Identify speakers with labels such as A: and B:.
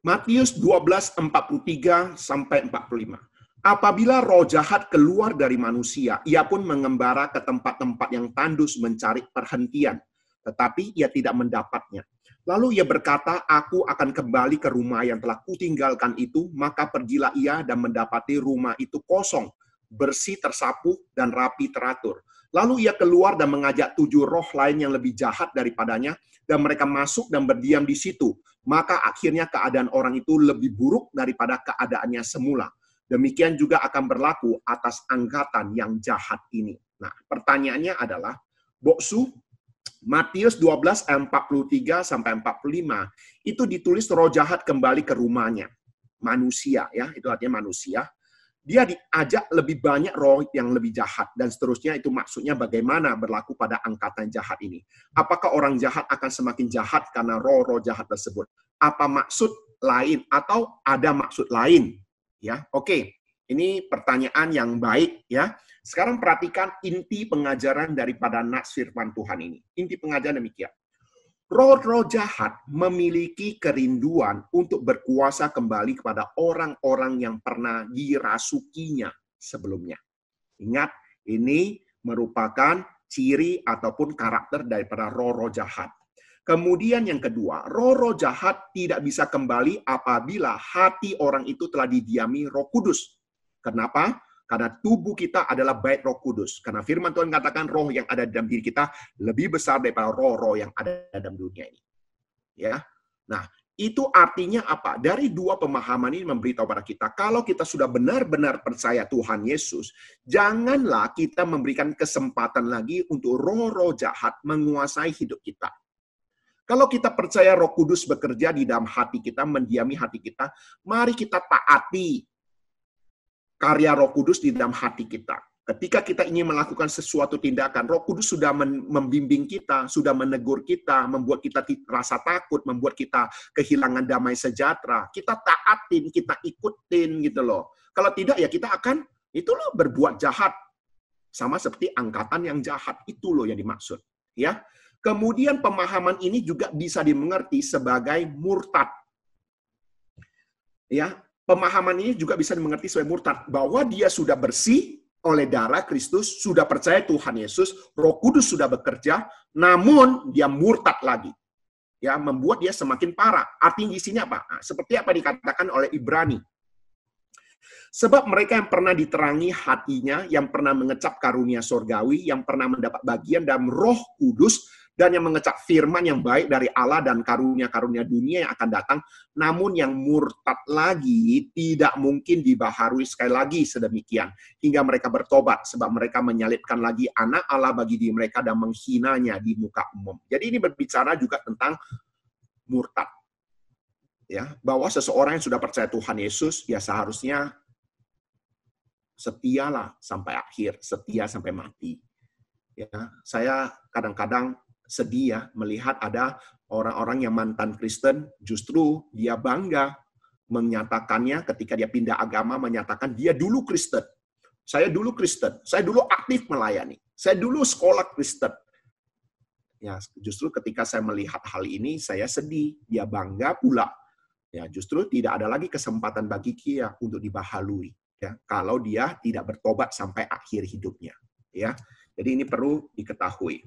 A: Matius 12:43 sampai 45. Apabila roh jahat keluar dari manusia, ia pun mengembara ke tempat-tempat yang tandus mencari perhentian, tetapi ia tidak mendapatnya. Lalu ia berkata, aku akan kembali ke rumah yang telah kutinggalkan itu, maka pergilah ia dan mendapati rumah itu kosong, bersih tersapu, dan rapi teratur. Lalu ia keluar dan mengajak 7 roh lain yang lebih jahat daripadanya, dan mereka masuk dan berdiam di situ. Maka akhirnya keadaan orang itu lebih buruk daripada keadaannya semula. Demikian juga akan berlaku atas angkatan yang jahat ini. Nah, pertanyaannya adalah, Boksu, Matius 12 ayat 43 sampai 45 itu ditulis roh jahat kembali ke rumahnya. Manusia, ya, itu artinya manusia. Dia diajak lebih banyak roh yang lebih jahat dan seterusnya. Itu maksudnya bagaimana berlaku pada angkatan jahat ini. Apakah orang jahat akan semakin jahat karena roh-roh jahat tersebut? Apa maksud lain atau ada maksud lain? Ya, oke. Ini pertanyaan yang baik, ya. Sekarang perhatikan inti pengajaran daripada nas firman Tuhan ini. Inti pengajaran demikian. Roh-roh jahat memiliki kerinduan untuk berkuasa kembali kepada orang-orang yang pernah dirasukinya sebelumnya. Ingat, ini merupakan ciri ataupun karakter daripada roh-roh jahat. Kemudian yang kedua, roh-roh jahat tidak bisa kembali apabila hati orang itu telah didiami Roh Kudus. Kenapa? Karena tubuh kita adalah bait Roh Kudus. Karena firman Tuhan katakan roh yang ada dalam diri kita lebih besar daripada roh-roh yang ada dalam dunia ini. Ya. Nah, itu artinya apa? Dari dua pemahaman ini memberitahu pada kita, kalau kita sudah benar-benar percaya Tuhan Yesus, janganlah kita memberikan kesempatan lagi untuk roh-roh jahat menguasai hidup kita. Kalau kita percaya Roh Kudus bekerja di dalam hati kita, mendiami hati kita, mari kita taati karya Roh Kudus di dalam hati kita. Ketika kita ingin melakukan sesuatu tindakan, Roh Kudus sudah membimbing kita, sudah menegur kita, membuat kita rasa takut, membuat kita kehilangan damai sejahtera. Kita taatin, kita ikutin gitu loh. Kalau tidak ya kita akan itu loh berbuat jahat. Sama seperti angkatan yang jahat, itu loh yang dimaksud, ya. Kemudian pemahaman ini juga bisa dimengerti sebagai murtad. Ya, pemahaman ini juga bisa dimengerti sebagai murtad, bahwa dia sudah bersih oleh darah Kristus, sudah percaya Tuhan Yesus, Roh Kudus sudah bekerja, namun dia murtad lagi. Ya, membuat dia semakin parah. Artinya di sini apa? Nah, seperti apa dikatakan oleh Ibrani. Sebab mereka yang pernah diterangi hatinya, yang pernah mengecap karunia sorgawi, yang pernah mendapat bagian dalam Roh Kudus, dan yang mengecap firman yang baik dari Allah dan karunia-karunia dunia yang akan datang, namun yang murtad lagi tidak mungkin dibaharui sekali lagi sedemikian, hingga mereka bertobat, sebab mereka menyalibkan lagi anak Allah bagi diri mereka dan menghinanya di muka umum. Jadi ini berbicara juga tentang murtad. Ya, bahwa seseorang yang sudah percaya Tuhan Yesus, ya seharusnya setialah sampai akhir, setia sampai mati. Ya, saya kadang-kadang sedih ya melihat ada orang-orang yang mantan Kristen, justru dia bangga menyatakannya ketika dia pindah agama, menyatakan dia dulu Kristen. Saya dulu Kristen, saya dulu aktif melayani, saya dulu sekolah Kristen. Ya, justru ketika saya melihat hal ini, saya sedih, dia bangga pula. Ya, justru tidak ada lagi kesempatan bagi dia untuk dibaharui. Ya, kalau dia tidak bertobat sampai akhir hidupnya. Ya, jadi ini perlu diketahui.